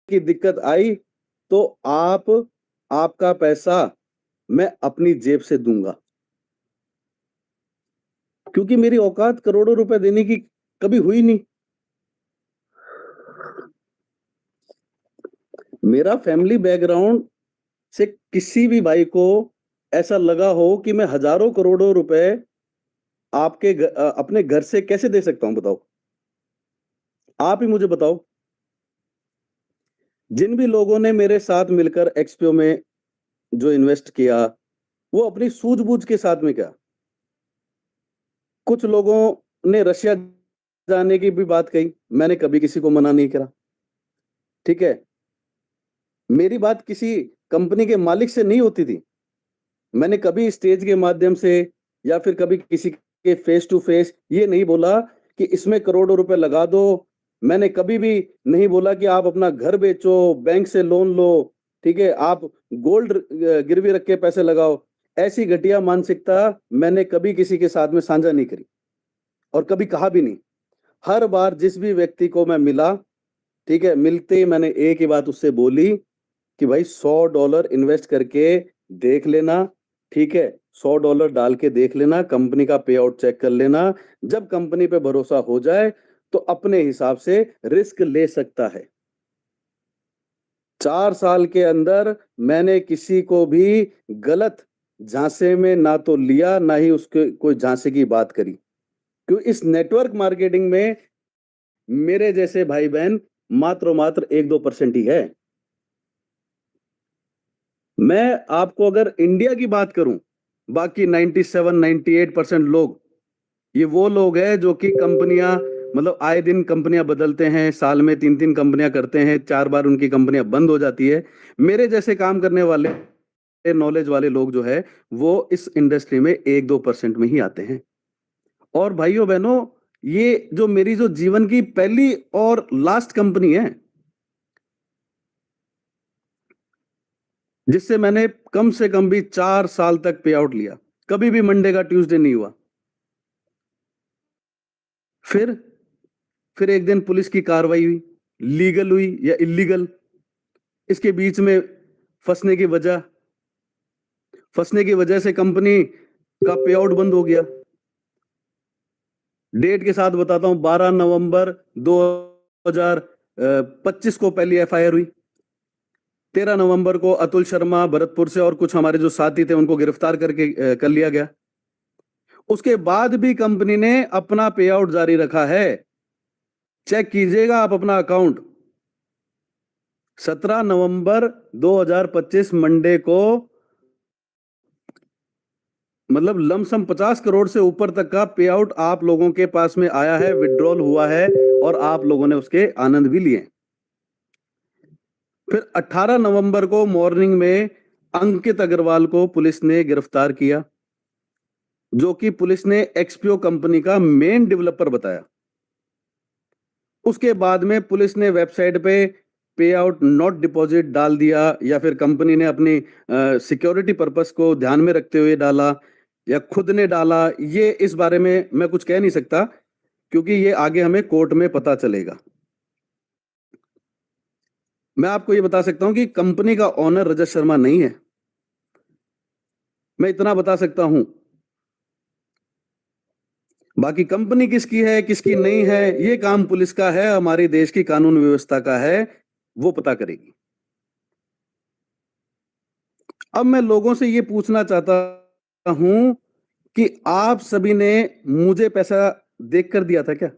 की दिक्कत आई तो आपका पैसा मैं अपनी जेब से दूंगा, क्योंकि मेरी औकात करोड़ों रुपए देने की कभी हुई नहीं। मेरा फैमिली बैकग्राउंड से किसी भी भाई को ऐसा लगा हो कि मैं हजारों करोड़ों रुपए अपने घर से कैसे दे सकता हूं, बताओ? आप ही मुझे बताओ। जिन भी लोगों ने मेरे साथ मिलकर एक्सपीओ में जो इन्वेस्ट किया, वो अपनी सूझबूझ के साथ में किया। कुछ लोगों ने रशिया जाने की भी बात कही, मैंने कभी किसी को मना नहीं करा। ठीक है? मेरी बात किसी कंपनी के मालिक से नहीं होती थी। मैंने कभी स्टेज के माध्यम से या फिर कभी किसी के फेस टू फेस ये नहीं बोला कि इसमें करोड़ों रुपए लगा दो। मैंने कभी भी नहीं बोला कि आप अपना घर बेचो, बैंक से लोन लो, ठीक है? आप गोल्ड गिरवी रख के पैसे लगाओ। ऐसी घटिया मानसिकता मैंने कभी किसी के साथ में साझा नहीं करी और कभी कहा भी नहीं। हर बार जिस भी व्यक्ति को मैं मिला, ठीक है? मिलते ही मैंने एक ही बात उससे बोली कि भाई $100 इन्वेस्ट करके देख लेना, ठीक है? $100 डाल के देख लेना, कंपनी का पे आउट चेक कर लेना। जब कंपनी पे भरोसा हो जाए, तो अपने हिसाब से रिस्क ले सकता है। 4 साल के अंदर मैंने किसी को भी गलत झांसे में ना तो लिया, ना ही उसके कोई झांसे की बात करी। क्यों? इस नेटवर्क मार्केटिंग में मेरे जैसे भाई-बहन मात्र और मात्र 1-2% ही है। मैं आपको अगर इंडिया की बात करूं, बाकी 97-98% लोग, ये वो लोग हैं जो कि कंपनियां, मतलब आए दिन कंपनियां बदलते हैं, साल में 3-3 कंपनियां करते हैं, 4 बार उनकी कंपनियां बंद हो जाती है। मेरे जैसे काम करने वाले नॉलेज वाले लोग जो है, वो इस इंडस्ट्री में 1-2% में ही आते हैं। और भाइयों बहनों, ये जो मेरी जो जीवन की पहली और लास्ट कंपनी है, जिससे मैंने कम से कम भी 4 साल तक पे आउट लिया, कभी भी मंडे का ट्यूसडे नहीं हुआ। फिर फिर एक दिन पुलिस की कार्रवाई हुई, लीगल हुई या इलीगल, इसके बीच में फंसने की वजह से कंपनी का पे आउट बंद हो गया। डेट के साथ बताता हूं, 12 नवंबर 2025 को पहली एफआईआर हुई। 13 नवंबर को अतुल शर्मा भरतपुर से और कुछ हमारे जो साथी थे उनको गिरफ्तार करके कर लिया गया। उसके बाद भी कंपनी ने अपना पे आउट जारी रखा है। चेक कीजिएगा आप अपना अकाउंट। 17 नवंबर 2025 मंडे को, मतलब लमसम 50 करोड़ से ऊपर तक का पे आउट आप लोगों के पास में आया है, विड्रॉल हुआ है और आप लोगों ने उसके आनंद भी लिए। फिर 18 नवंबर को मॉर्निंग में अंकित अग्रवाल को पुलिस ने गिरफ्तार किया, जो कि पुलिस ने एक्सपीओ कंपनी का मेन डेवलपर बताया। उसके बाद में पुलिस ने वेबसाइट पे आउट नॉट डिपॉजिट डाल दिया, या फिर कंपनी ने अपनी सिक्योरिटी पर्पस को ध्यान में रखते हुए डाला या खुद ने डाला, ये इस बारे में मैं कुछ कह नहीं सकता, क्योंकि ये आगे हमें कोर्ट में पता चलेगा। मैं आपको ये बता सकता हूं कि कंपनी का ओनर रजत शर्मा नहीं है। मैं इतना बता सकता हूं। बाकी कंपनी किसकी है किसकी नहीं है, ये काम पुलिस का है, हमारे देश की कानून व्यवस्था का है, वो पता करेगी। अब मैं लोगों से ये पूछना चाहता हूं कि आप सभी ने मुझे पैसा देकर दिया था क्या?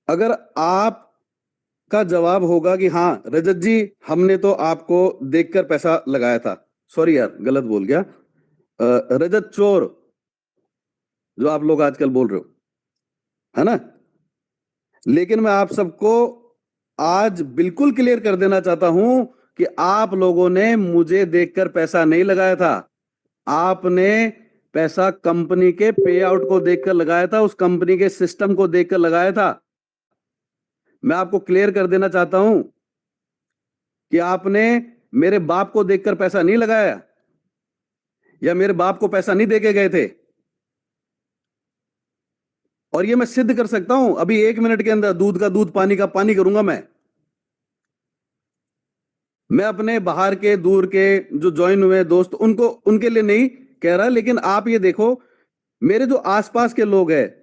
अगर आपका जवाब होगा कि हाँ रजत जी, हमने तो आपको देखकर पैसा लगाया था, सॉरी यार गलत बोल गया, रजत चोर जो आप लोग आजकल बोल रहे हो, है ना? लेकिन मैं आप सबको आज बिल्कुल क्लियर कर देना चाहता हूं कि आप लोगों ने मुझे देखकर पैसा नहीं लगाया था। आपने पैसा कंपनी के पे आउट को देखकर लगाया था, उस कंपनी के सिस्टम को देखकर लगाया था। मैं आपको क्लियर कर देना चाहता हूं कि आपने मेरे बाप को देखकर पैसा नहीं लगाया या मेरे बाप को पैसा नहीं देके गए थे। और ये मैं सिद्ध कर सकता हूं अभी 1 मिनट के अंदर। दूध का दूध, पानी का पानी करूंगा मैं अपने बाहर के दूर के जो ज्वाइन हुए दोस्त उनको, उनके लिए नहीं कह रहा, लेकिन आप ये देखो मेरे जो आसपास के लोग हैं,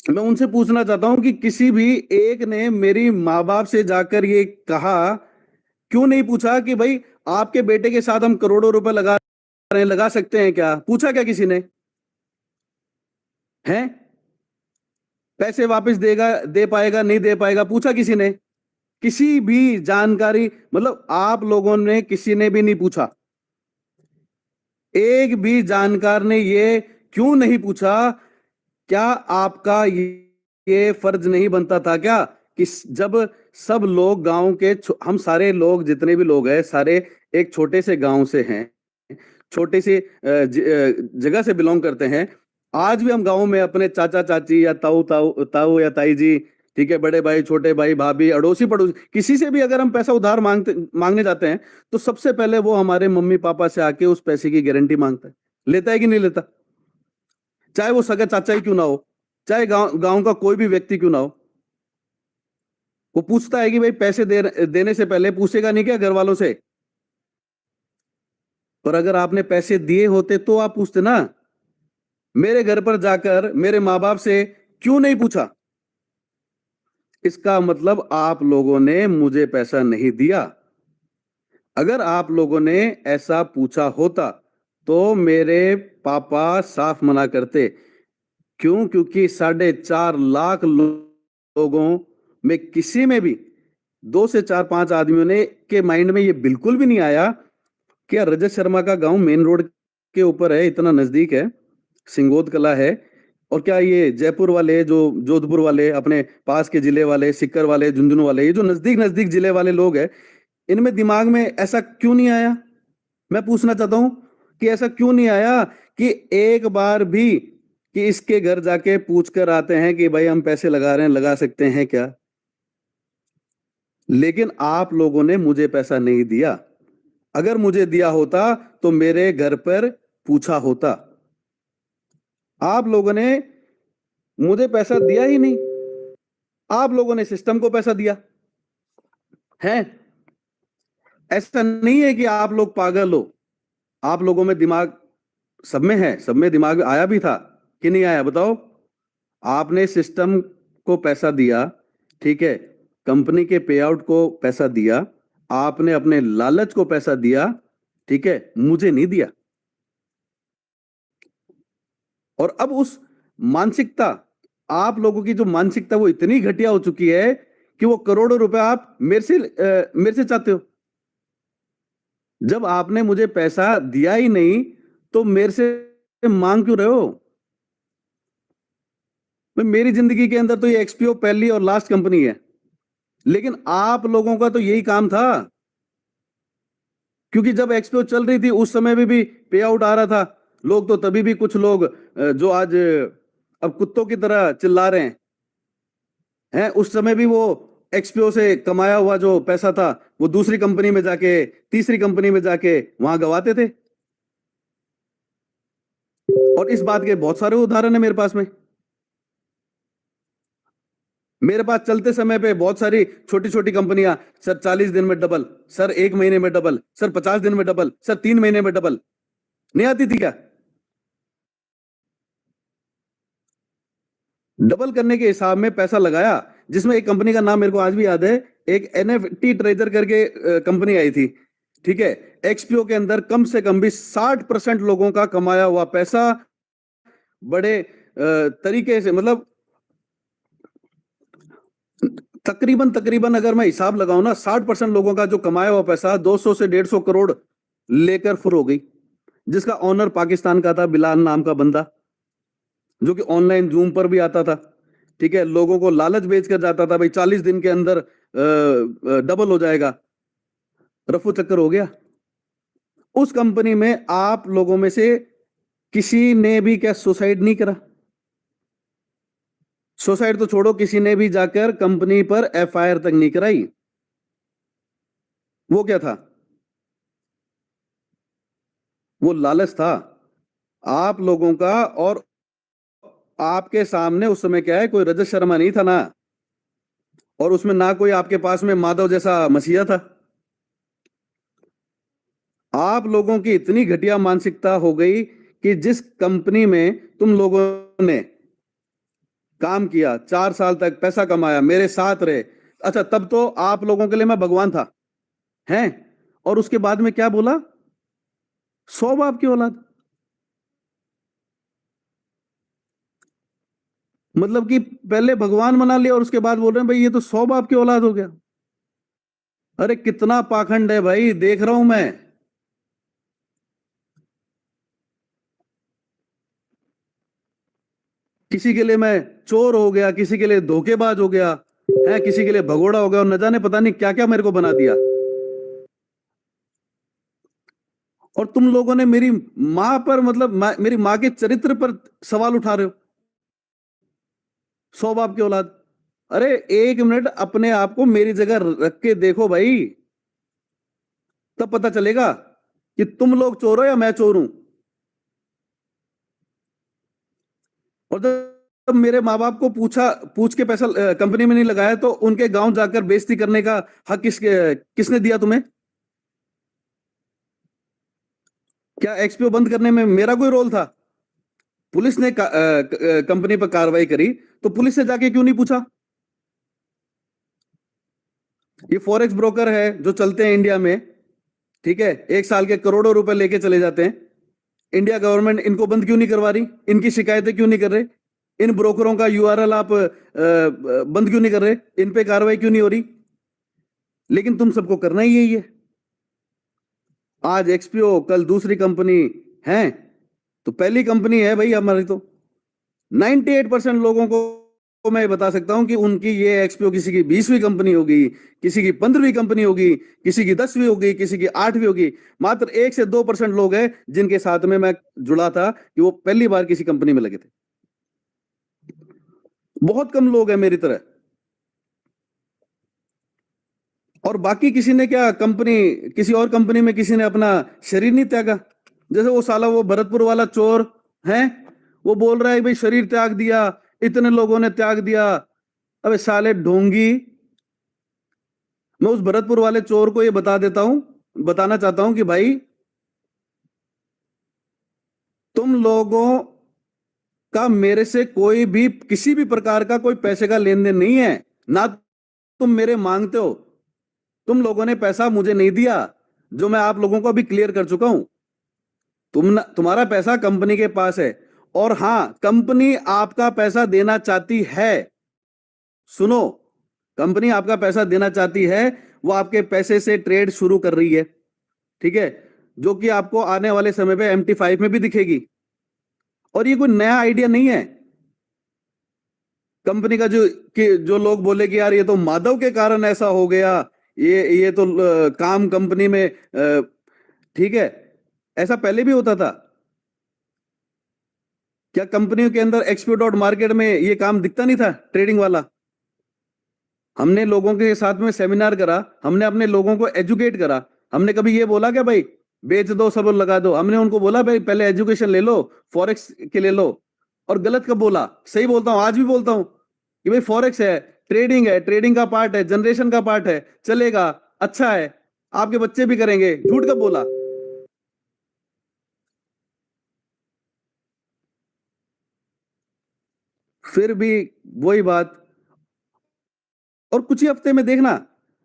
मैं उनसे पूछना चाहता हूं कि किसी भी एक ने मेरी माँ बाप से जाकर ये कहा, क्यों नहीं पूछा कि भाई आपके बेटे के साथ हम करोड़ों रुपए लगा रहे हैं, लगा सकते हैं क्या? पूछा क्या किसी ने? हैं? पैसे वापस देगा, दे पाएगा, नहीं दे पाएगा, पूछा किसी ने? किसी भी जानकारी, मतलब आप लोगों ने किसी ने भी नहीं पूछा। एक भी जानकार ने ये क्यों नहीं पूछा? क्या आपका ये फर्ज नहीं बनता था क्या कि जब सब लोग गांव के, हम सारे लोग जितने भी लोग हैं सारे एक छोटे से गांव से हैं, छोटे से जगह से बिलोंग करते हैं। आज भी हम गांव में अपने चाचा चाची या ताऊ ताऊ ताऊ या ताई जी, ठीक है, बड़े भाई, छोटे भाई, भाभी, अड़ोसी पड़ोसी, किसी से भी अगर हम पैसा उधार मांगने जाते हैं तो सबसे पहले वो हमारे मम्मी पापा से आके उस पैसे की गारंटी मांगता है। लेता है कि नहीं लेता? चाहे वो सगा चाचा ही क्यों ना हो, चाहे गांव का कोई भी व्यक्ति क्यों ना हो, वो पूछता है कि भाई पैसे देने से पहले पूछेगा नहीं क्या घर वालों से? पर अगर आपने पैसे दिए होते तो आप पूछते ना। मेरे घर पर जाकर मेरे माँ बाप से क्यों नहीं पूछा? इसका मतलब आप लोगों ने मुझे पैसा नहीं दिया। अगर आप लोगों ने ऐसा पूछा होता तो मेरे पापा साफ मना करते। क्यों? क्योंकि 4.5 लाख लोगों में किसी में भी 2 से 4-5 आदमियों ने के माइंड में ये बिल्कुल भी नहीं आया कि यार रजत शर्मा का गांव मेन रोड के ऊपर है, इतना नजदीक है, सिंगोद कला है, और क्या ये जयपुर वाले, जो जोधपुर वाले, अपने पास के जिले वाले, सिक्कर वाले, झुंझुनू वाले, ये जो नजदीक नजदीक जिले वाले लोग हैं, इनमें दिमाग में ऐसा क्यों नहीं आया? मैं पूछना चाहता हूं कि ऐसा क्यों नहीं आया कि एक बार भी कि इसके घर जाके पूछ कर आते हैं कि भाई हम पैसे लगा रहे हैं, लगा सकते हैं क्या? लेकिन आप लोगों ने मुझे पैसा नहीं दिया। अगर मुझे दिया होता तो मेरे घर पर पूछा होता। आप लोगों ने मुझे पैसा दिया ही नहीं, आप लोगों ने सिस्टम को पैसा दिया है। ऐसा नहीं है कि आप लोग पागल हो, आप लोगों में दिमाग सब में है, सब में दिमाग आया भी था कि नहीं आया? बताओ। आपने सिस्टम को पैसा दिया, ठीक है, कंपनी के पे आउट को पैसा दिया, आपने अपने लालच को पैसा दिया, ठीक है, मुझे नहीं दिया। और अब उस मानसिकता, आप लोगों की जो मानसिकता वो इतनी घटिया हो चुकी है कि वो करोड़ों रुपए आप मेरे से चाहते हो। जब आपने मुझे पैसा दिया ही नहीं तो मेरे से मांग क्यों रहे हो? मेरी जिंदगी के अंदर तो ये एक्सपीओ पहली और लास्ट कंपनी है, लेकिन आप लोगों का तो यही काम था। क्योंकि जब एक्सपीओ चल रही थी उस समय भी पे आउट आ रहा था, लोग तो तभी भी कुछ लोग जो आज अब कुत्तों की तरह चिल्ला रहे हैं, उस समय भी वो एक्सपीओ से कमाया हुआ जो पैसा था वो दूसरी कंपनी में जाके, तीसरी कंपनी में जाके वहां गवाते थे। और इस बात के बहुत सारे उदाहरण है मेरे पास में। मेरे पास चलते समय पे बहुत सारी छोटी छोटी कंपनियां, सर 40 दिन में डबल, सर 1 महीने में डबल, सर 50 दिन में डबल, सर 3 महीने में डबल, नहीं आती थी क्या? डबल करने के हिसाब में पैसा लगाया, जिसमें एक कंपनी का नाम मेरे को आज भी याद है, एक एनएफटी ट्रेजर करके कंपनी आई थी, ठीक है। एक्सपीओ के अंदर कम से कम भी 60% लोगों का कमाया हुआ पैसा बड़े तरीके से, मतलब तकरीबन तकरीबन अगर मैं हिसाब लगाऊं ना, 60% लोगों का जो कमाया हुआ पैसा 200 से 150 करोड़ लेकर फुर हो गई, जिसका ऑनर पाकिस्तान का था, बिलाल नाम का बंदा, जो कि ऑनलाइन जूम पर भी आता था, ठीक है, लोगों को लालच बेच कर जाता था भाई 40 दिन के अंदर डबल हो जाएगा। रफू चक्कर हो गया। उस कंपनी में आप लोगों में से किसी ने भी क्या सुसाइड नहीं करा? सुसाइड तो छोड़ो, किसी ने भी जाकर कंपनी पर एफआईआर तक नहीं कराई। वो क्या था? वो लालच था। आप लोगों का, और आपके सामने उस समय क्या है, कोई रजत शर्मा नहीं था ना, और उसमें ना कोई आपके पास में माधव जैसा मसीहा था। आप लोगों की इतनी घटिया मानसिकता हो गई कि जिस कंपनी में तुम लोगों ने काम किया, 4 साल तक पैसा कमाया, मेरे साथ रहे, अच्छा तब तो आप लोगों के लिए मैं भगवान था, हैं? और उसके बाद में क्या बोला? 100 बाप की औलाद। मतलब कि पहले भगवान बना लिया और उसके बाद बोल रहे हैं भाई ये तो 100 बाप की औलाद हो गया। अरे कितना पाखंड है भाई, देख रहा हूं मैं। किसी के लिए मैं चोर हो गया, किसी के लिए धोखेबाज हो गया, है किसी के लिए भगोड़ा हो गया, और न जाने पता नहीं क्या क्या मेरे को बना दिया। और तुम लोगों ने मेरी मां पर, मतलब मेरी मां के चरित्र पर सवाल उठा रहे हो। 100 बाप की औलाद। अरे 1 मिनट अपने आप को मेरी जगह रख के देखो भाई, तब पता चलेगा कि तुम लोग चोर हो या मैं चोर हूं। और जब मेरे माँ बाप को पूछ के पैसा कंपनी में नहीं लगाया, तो उनके गांव जाकर बेइज्जती करने का हक किसने दिया तुम्हें? क्या एक्सपीओ बंद करने में मेरा कोई रोल था? पुलिस ने कंपनी पर कार्रवाई करी, तो पुलिस से जाके क्यों नहीं पूछा? ये फॉरेक्स ब्रोकर है जो चलते हैं इंडिया में, ठीक है, 1 साल के करोड़ों रुपए लेके चले जाते हैं। इंडिया गवर्नमेंट इनको बंद क्यों नहीं करवा रही? इनकी शिकायतें क्यों नहीं कर रहे? इन ब्रोकरों का यूआरएल आप बंद क्यों नहीं कर रहे? इन पे कार्रवाई क्यों नहीं हो रही? लेकिन तुम सबको करना ही यही है। आज एक्सपीओ, कल दूसरी कंपनी है, तो पहली कंपनी है भाई हमारी तो। 98% लोगों को मैं बता सकता हूं कि उनकी ये एक्सपीओ किसी की 20वीं कंपनी होगी, किसी की 15वीं कंपनी होगी, किसी की 10वीं होगी, किसी की 8वीं होगी। मात्र 1 से 2% लोग हैं जिनके साथ में मैं जुड़ा था कि वो पहली बार किसी कंपनी में लगे थे। बहुत कम लोग हैं मेरी तरह। और बाकी किसी ने क्या कंपनी, किसी और कंपनी में किसी ने अपना शरीर नहीं त्यागा? जैसे वो साला, वो भरतपुर वाला चोर है, वो बोल रहा है भाई शरीर त्याग दिया, इतने लोगों ने त्याग दिया। अबे साले ढोंगी, मैं उस भरतपुर वाले चोर को ये बताना चाहता हूं कि भाई तुम लोगों का मेरे से कोई भी किसी भी प्रकार का कोई पैसे का लेन देन नहीं है ना। तुम मेरे मांगते हो, तुम लोगों ने पैसा मुझे नहीं दिया, जो मैं आप लोगों को अभी क्लियर कर चुका हूं। तुम्हारा पैसा कंपनी के पास है, और हां कंपनी आपका पैसा देना चाहती है। सुनो, कंपनी आपका पैसा देना चाहती है, वो आपके पैसे से ट्रेड शुरू कर रही है, ठीक है, जो कि आपको आने वाले समय पे MT5 में भी दिखेगी। और ये कोई नया आइडिया नहीं है कंपनी का, जो लोग बोले कि यार ये तो माधव के कारण ऐसा हो गया, ये तो काम कंपनी में ठीक है, ऐसा पहले भी होता था। क्या कंपनियों के अंदर एक्सपीओ डॉट मार्केट में ये काम दिखता नहीं था, ट्रेडिंग वाला? हमने लोगों के साथ में सेमिनार करा, हमने अपने लोगों को एजुकेट करा। हमने कभी ये बोला क्या भाई बेच दो, सब लगा दो? हमने उनको बोला भाई पहले एजुकेशन ले लो, फॉरेक्स के ले लो। और गलत कब बोला? सही बोलता हूं, आज भी बोलता हूं कि भाई फॉरेक्स है, ट्रेडिंग है, ट्रेडिंग का पार्ट है, जनरेशन का पार्ट है, चलेगा, अच्छा है, आपके बच्चे भी करेंगे। झूठ कब बोला? फिर भी वही बात। और कुछ ही हफ्ते में देखना,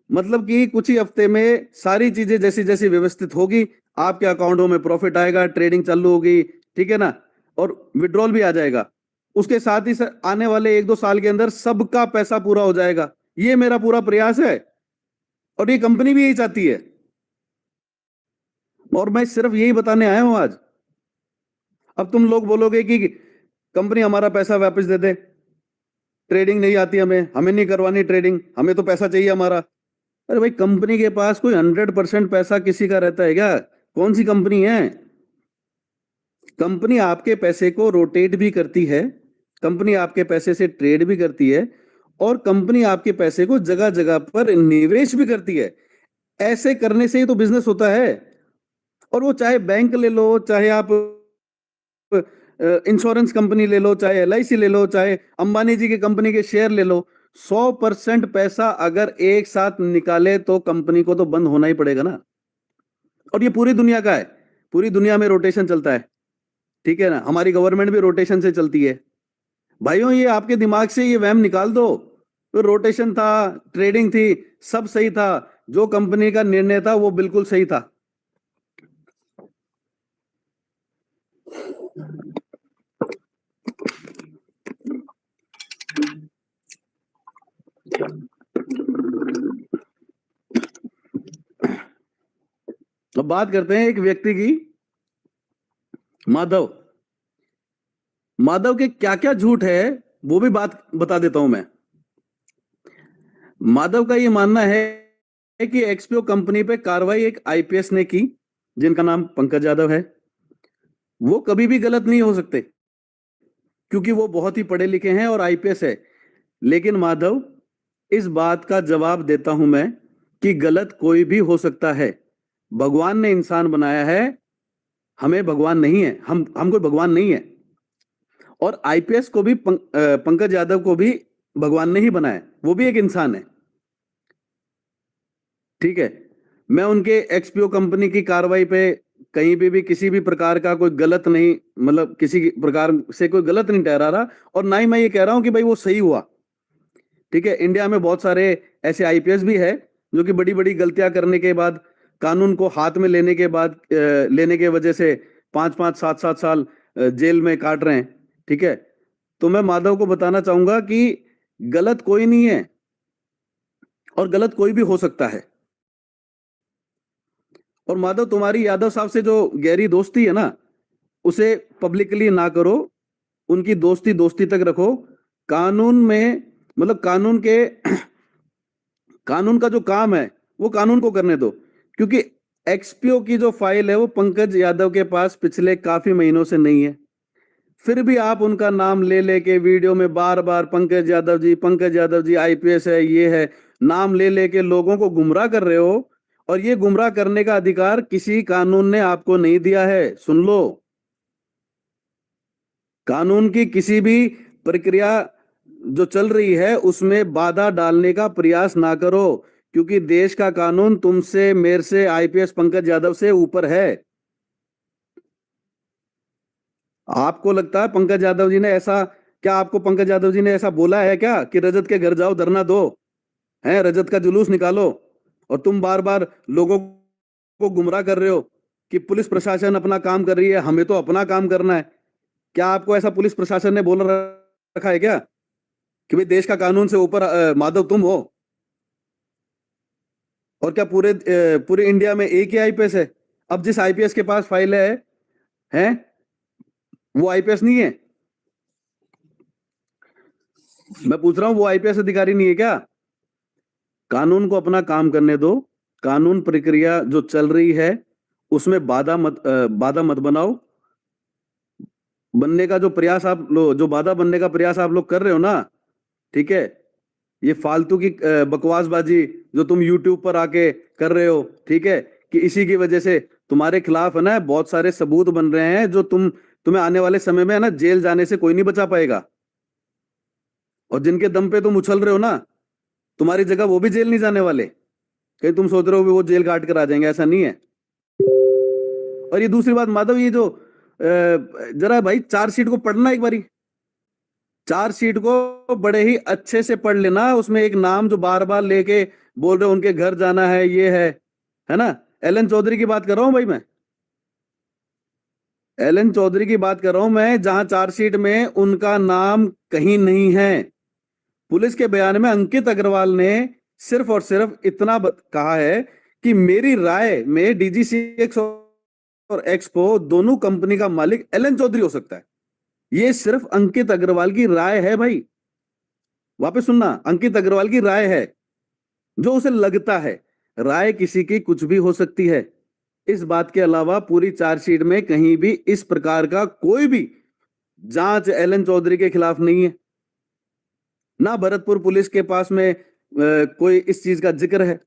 मतलब कि कुछ ही हफ्ते में सारी चीजें जैसी जैसी व्यवस्थित होगी, आपके अकाउंटों में प्रॉफिट आएगा, ट्रेडिंग चालू होगी, ठीक है ना, और विड्रॉल भी आ जाएगा। उसके साथ ही आने वाले 1-2 साल के अंदर सबका पैसा पूरा हो जाएगा। ये मेरा पूरा प्रयास है, और ये कंपनी भी यही चाहती है। और मैं सिर्फ यही बताने आया हूं आज। अब तुम लोग बोलोगे कि कंपनी हमारा पैसा वापस दे दे, ट्रेडिंग नहीं आती हमें, हमें नहीं करवानी ट्रेडिंग, हमें तो पैसा चाहिए हमारा। अरे भाई कंपनी के पास कोई 100% पैसा किसी का रहता है क्या? कौन सी कंपनी है? कंपनी आपके पैसे को रोटेट भी करती है, कंपनी आपके पैसे से ट्रेड भी करती है, और कंपनी आपके पैसे को जगह जगह पर निवेश भी करती है। ऐसे करने से ही तो बिजनेस होता है। और वो चाहे बैंक ले लो, चाहे आप इंश्योरेंस कंपनी ले लो, चाहे एलआईसी ले लो, चाहे अंबानी जी की कंपनी के शेयर ले लो, 100% पैसा अगर एक साथ निकाले तो कंपनी को तो बंद होना ही पड़ेगा ना। और ये पूरी दुनिया का है, पूरी दुनिया में रोटेशन चलता है, ठीक है ना। हमारी गवर्नमेंट भी रोटेशन से चलती है। भाइयों, ये आपके दिमाग से ये वहम निकाल दो। तो रोटेशन था, ट्रेडिंग थी, सब सही था, जो कंपनी का निर्णय था वो बिल्कुल सही था। अब बात करते हैं एक व्यक्ति की, माधव। माधव के क्या क्या झूठ है वो भी बात बता देता हूं मैं। माधव का ये मानना है कि एक्सपीओ कंपनी पे कार्रवाई एक आईपीएस ने की, जिनका नाम पंकज यादव है। वो कभी भी गलत नहीं हो सकते क्योंकि वो बहुत ही पढ़े लिखे हैं और आईपीएस है। लेकिन माधव, इस बात का जवाब देता हूं मैं कि गलत कोई भी हो सकता है। भगवान ने इंसान बनाया है, हमें भगवान नहीं है, हम कोई भगवान नहीं है। और आईपीएस को भी पंकज यादव को भी भगवान ने ही बनाया, वो भी एक इंसान है, ठीक है। मैं उनके एक्सपीओ कंपनी की कार्रवाई पे कहीं भी किसी भी प्रकार का कोई गलत नहीं, मतलब किसी प्रकार से कोई गलत नहीं ठहरा रहा, और ना ही मैं ये कह रहा हूं कि भाई वो सही हुआ, ठीक है। इंडिया में बहुत सारे ऐसे आईपीएस भी है जो कि बड़ी बड़ी गलतियां करने के बाद, कानून को हाथ में लेने के बाद, लेने के वजह से 5-5 7-7 साल जेल में काट रहे हैं, ठीक है। तो मैं माधव को बताना चाहूंगा कि गलत कोई नहीं है और गलत कोई भी हो सकता है। और माधव, तुम्हारी यादव साहब से जो गहरी दोस्ती है ना, उसे पब्लिकली ना करो, उनकी दोस्ती दोस्ती तक रखो। कानून में, मतलब कानून के कानून का जो काम है वो कानून को करने दो, क्योंकि एक्सपीओ की जो फाइल है वो पंकज यादव के पास पिछले काफी महीनों से नहीं है। फिर भी आप उनका नाम ले लेके वीडियो में बार बार पंकज यादव जी आईपीएस है, ये है, नाम ले लेके लोगों को गुमराह कर रहे हो। और ये गुमराह करने का अधिकार किसी कानून ने आपको नहीं दिया है, सुन लो। कानून की किसी भी प्रक्रिया जो चल रही है उसमें बाधा डालने का प्रयास ना करो, क्योंकि देश का कानून तुमसे, मेरे से, आईपीएस पंकज यादव से ऊपर है। आपको लगता है पंकज यादव जी ने ऐसा, क्या आपको पंकज यादव जी ने ऐसा बोला है क्या कि रजत के घर जाओ धरना दो, है रजत का जुलूस निकालो? और तुम बार बार लोगों को गुमराह कर रहे हो कि पुलिस प्रशासन अपना काम कर रही है, हमें तो अपना काम करना है। क्या आपको ऐसा पुलिस प्रशासन ने बोल रखा है क्या कि भाई देश का कानून से ऊपर माधव तुम हो? और क्या पूरे इंडिया में एक ही आईपीएस है? अब जिस आईपीएस के पास फाइल है वो आईपीएस नहीं है? मैं पूछ रहा हूं, वो आईपीएस अधिकारी नहीं है क्या? कानून को अपना काम करने दो। कानून प्रक्रिया जो चल रही है उसमें बाधा मत बनाओ। बनने का जो प्रयास आप लोग, जो बाधा बनने का प्रयास आप लोग कर रहे हो ना, ठीक है, ये फालतू की बकवासबाजी जो तुम यूट्यूब पर आके कर रहे हो, ठीक है, कि इसी की वजह से तुम्हारे खिलाफ है ना बहुत सारे सबूत बन रहे हैं, जो तुम्हें आने वाले समय में है ना जेल जाने से कोई नहीं बचा पाएगा। और जिनके दम पे तुम उछल रहे हो ना, तुम्हारी जगह वो भी जेल नहीं जाने वाले। कहीं तुम सोच रहे हो कि वो जेल काट कर आ जाएंगे, ऐसा नहीं है। और ये दूसरी बात माधव, ये जो जरा भाई चार्जशीट को पढ़ना एक बारी, चार्जशीट को बड़े ही अच्छे से पढ़ लेना। उसमें एक नाम जो बार बार लेके बोल रहे हो उनके घर जाना है, ये है ना, एलन चौधरी की बात कर रहा हूं भाई मैं, एलन चौधरी की बात कर रहा हूं मैं, जहां चार्जशीट में उनका नाम कहीं नहीं है। पुलिस के बयान में अंकित अग्रवाल ने सिर्फ और सिर्फ इतना कहा है कि मेरी राय में डीजीसीएक्स और एक्सपो दोनों कंपनी का मालिक एलन चौधरी हो सकता है। ये सिर्फ अंकित अग्रवाल की राय है भाई, वापस सुनना, अंकित अग्रवाल की राय है, जो उसे लगता है। राय किसी की कुछ भी हो सकती है। इस बात के अलावा पूरी चार्जशीट में कहीं भी इस प्रकार का कोई भी जांच एलन चौधरी के खिलाफ नहीं है, ना भरतपुर पुलिस के पास में कोई इस चीज का जिक्र है।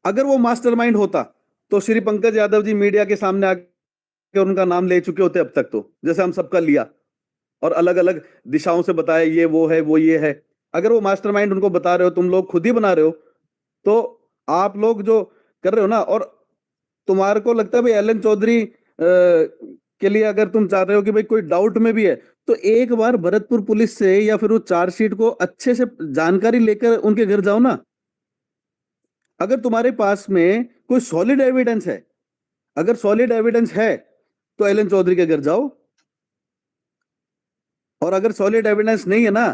अगर वो मास्टरमाइंड होता तो श्री पंकज यादव जी मीडिया के सामने उनका नाम ले चुके होते अब तक, तो जैसे हम सबका लिया और अलग अलग दिशाओं से बताया ये वो है वो ये है। अगर वो मास्टरमाइंड उनको बता रहे हो, तुम लोग खुद ही बना रहे हो, तो आप लोग जो कर रहे हो ना, और तुम्हारे को लगता है भाई एलन चौधरी के लिए अगर तुम चाह रहे हो कि भाई कोई डाउट में भी है, तो एक बार भरतपुर पुलिस से या फिर वो चार्जशीट को अच्छे से जानकारी लेकर उनके घर जाओ ना। अगर तुम्हारे पास में कोई सॉलिड एविडेंस है, अगर सॉलिड एविडेंस है, तो एलन चौधरी के घर जाओ, और अगर सॉलिड एविडेंस नहीं है ना,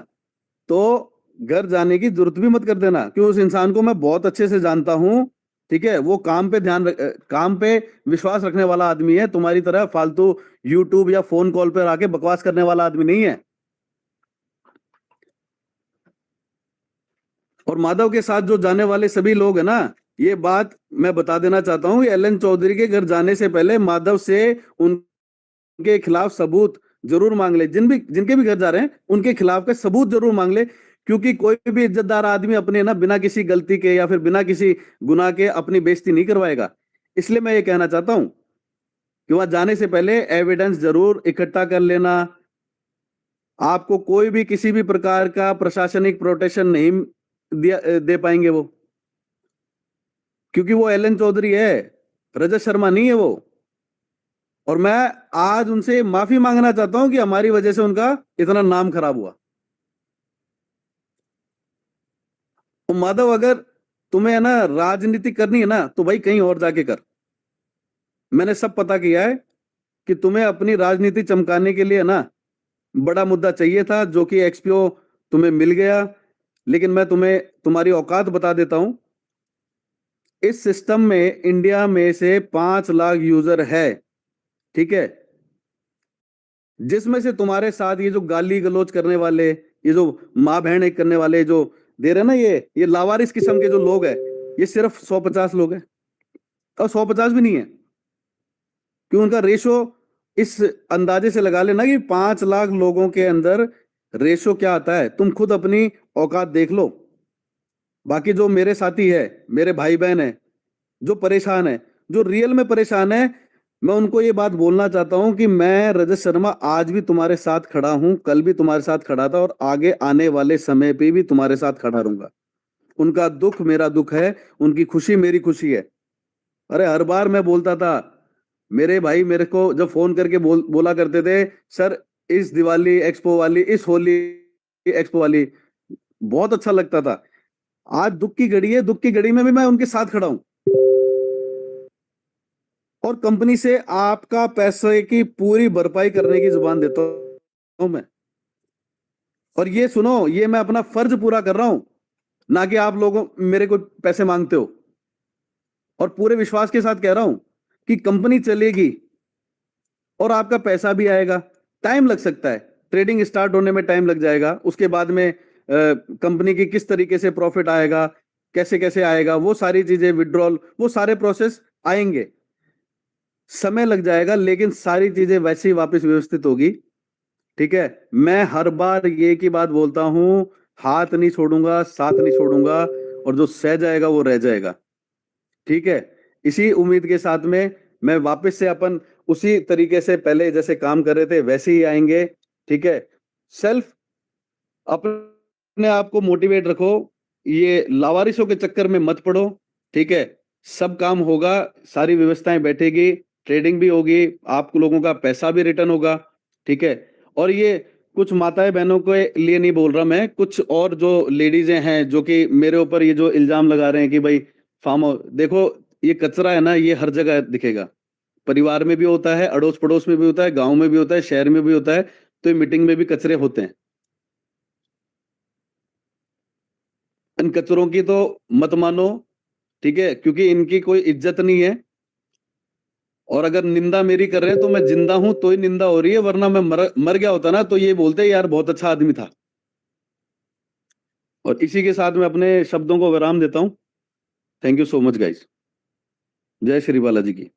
तो घर जाने की जरूरत भी मत कर देना, क्योंकि उस इंसान को मैं बहुत अच्छे से जानता हूं। ठीक है, वो काम पे विश्वास रखने वाला आदमी है, तुम्हारी तरह फालतू यूट्यूब या फोन कॉल पर आके बकवास करने वाला आदमी नहीं है। और माधव के साथ जो जाने वाले सभी लोग हैं ना, ये बात मैं बता देना चाहता हूं, एलन चौधरी के घर जाने से पहले माधव से उनके खिलाफ सबूत जरूर मांग ले। जिनके भी घर जा रहे हैं उनके खिलाफ का सबूत जरूर मांग ले, क्योंकि कोई भी इज्जतदार आदमी अपने ना बिना किसी गलती के या फिर बिना किसी गुनाह के अपनी बेइज्जती नहीं करवाएगा। इसलिए मैं ये कहना चाहता हूं कि वहां जाने से पहले एविडेंस जरूर इकट्ठा कर लेना। आपको कोई भी किसी भी प्रकार का प्रशासनिक प्रोटेक्शन नहीं दे पाएंगे वो, क्योंकि वो एलन चौधरी है, रजत शर्मा नहीं है वो। और मैं आज उनसे माफी मांगना चाहता हूं कि हमारी वजह से उनका इतना नाम खराब हुआ। तो माधव, अगर तुम्हें है ना राजनीति करनी है ना, तो भाई कहीं और जाके कर। मैंने सब पता किया है कि तुम्हें अपनी राजनीति चमकाने के लिए ना बड़ा मुद्दा चाहिए था, जो कि एक्सपीओ तुम्हें मिल गया। लेकिन मैं तुम्हें तुम्हारी औकात बता देता हूं। इस सिस्टम में इंडिया में से 5 लाख यूजर है, ठीक है, जिसमें से तुम्हारे साथ ये जो गाली गलौज करने वाले, ये जो माँ बहन एक करने वाले जो दे रहे ना, ये लावारिस किस्म के जो लोग हैं, ये सिर्फ 150 लोग हैं। और 150 भी नहीं है, क्यों? उनका रेशो इस अंदाजे से लगा लेना कि 5 लाख लोगों के अंदर रेशो क्या आता है। तुम खुद अपनी औकात देख लो। बाकी जो मेरे साथी है, मेरे भाई बहन है, जो परेशान है, जो रियल में परेशान है, मैं उनको ये बात बोलना चाहता हूं कि मैं रजत शर्मा आज भी तुम्हारे साथ खड़ा हूं, कल भी तुम्हारे साथ खड़ा था, और आगे आने वाले समय पे भी तुम्हारे साथ खड़ा रहूंगा। उनका दुख मेरा दुख है, उनकी खुशी मेरी खुशी है। अरे हर बार मैं बोलता था, मेरे भाई मेरे को जब फोन करके बोला करते थे, सर इस दिवाली एक्सपो वाली, इस होली एक्सपो वाली, बहुत अच्छा लगता था। आज दुख की घड़ी है, दुख की घड़ी में भी मैं उनके साथ खड़ा हूं, और कंपनी से आपका पैसे की पूरी भरपाई करने की जुबान देता हूं मैं। और ये सुनो, ये मैं अपना फर्ज पूरा कर रहा हूं, ना कि आप लोगों मेरे को पैसे मांगते हो। और पूरे विश्वास के साथ कह रहा हूं कि कंपनी चलेगी और आपका पैसा भी आएगा। टाइम लग सकता है, ट्रेडिंग स्टार्ट होने में टाइम लग जाएगा, उसके बाद में कंपनी की किस तरीके से प्रॉफिट आएगा, कैसे कैसे आएगा, वो सारी चीजें, विड्रॉल, वो सारे प्रोसेस आएंगे, समय लग जाएगा, लेकिन सारी चीजें वैसे ही वापस व्यवस्थित होगी। ठीक है, मैं हर बार ये की बात बोलता हूं, हाथ नहीं छोड़ूंगा, साथ नहीं छोड़ूंगा, और जो सह जाएगा वो रह जाएगा। ठीक है, इसी उम्मीद के साथ में मैं वापस से अपन उसी तरीके से पहले जैसे काम कर रहे थे वैसे ही आएंगे। ठीक है, सेल्फ अपने आप को मोटिवेट रखो, ये लावारिसों के चक्कर में मत पड़ो। ठीक है, सब काम होगा, सारी व्यवस्थाएं बैठेगी, ट्रेडिंग भी होगी, आप लोगों का पैसा भी रिटर्न होगा। ठीक है, और ये कुछ माताएं बहनों के लिए नहीं बोल रहा मैं, कुछ और जो लेडीजें हैं जो कि मेरे ऊपर ये जो इल्जाम लगा रहे हैं कि भाई फार्म हाउस, देखो ये कचरा है ना, ये हर जगह दिखेगा, परिवार में भी होता है, अड़ोस पड़ोस में भी होता है, गांव में भी होता है, शहर में भी होता है, तो ये मीटिंग में भी कचरे होते हैं। इन कचरों की तो मत मानो, ठीक है, क्योंकि इनकी कोई इज्जत नहीं है। और अगर निंदा मेरी कर रहे हैं तो मैं जिंदा हूं तो ही निंदा हो रही है, वरना मैं मर गया होता ना, तो ये बोलते यार बहुत अच्छा आदमी था। और इसी के साथ मैं अपने शब्दों को विराम देता हूं। Thank you so much guys. जय श्री बालाजी की।